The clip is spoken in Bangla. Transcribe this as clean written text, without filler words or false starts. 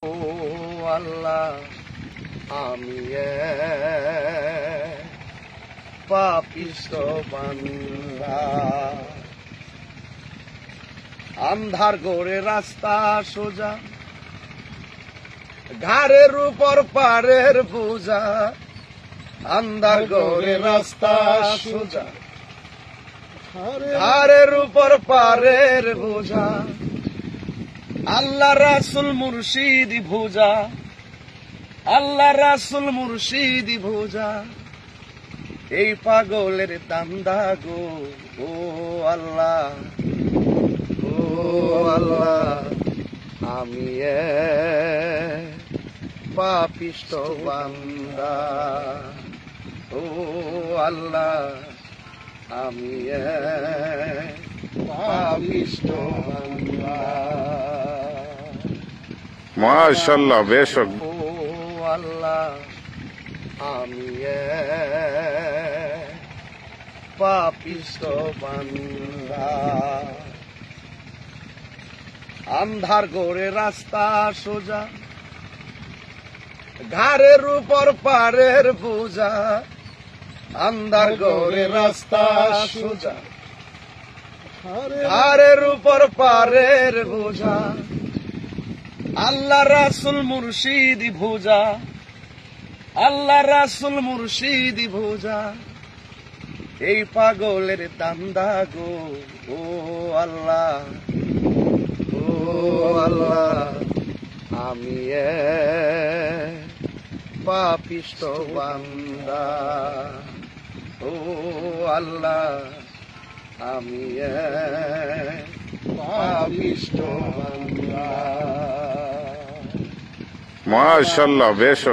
ও আল্লাহ, আমি পাপিষ্ঠ বান্দা। আন্ধার ঘোরে রাস্তা সোজা, ঘাড়ের উপর পাড়ের বোঝা। আন্ধার ঘোরে রাস্তা সোজা, ঘাড়ের উপর পাড়ের বোঝা। আল্লাহ রাসূল মুর্শিদ ভোজা, আল্লাহ রাসূল মুর্শিদ ভোজা। এই পাগলের দান্দা গো, ও আল্লাহ, ও আল্লাহ, আমি পাপিষ্ঠ বান্দা। ও আল্লাহ, আমি পাপিষ্ঠ বান্দা। মাশাআল্লাহ, বেশ। ও আল্লাহ, আমি পাপিষ্ঠ বান্দা। আন্ধার ঘোরে রাস্তা সোজা, ঘাড়ের উপর পাড়ের বোঝা। আন্ধার ঘোরে রাস্তা সোজা, ঘাড়ের উপর পাড়ের বোঝা। আল্লাহ রাসূল মুর্শিদ ভোজা, আল্লাহ রাসূল মুর্শিদ ভোজা। এই পাগলের দান্দা গো, ও আল্লাহ, ও আল্লাহ, আমি পাপিষ্ঠ বান্দা। ও আল্লাহ, আমি পাপিষ্ঠ বান্দা। মাশাআল্লাহ, বেশ।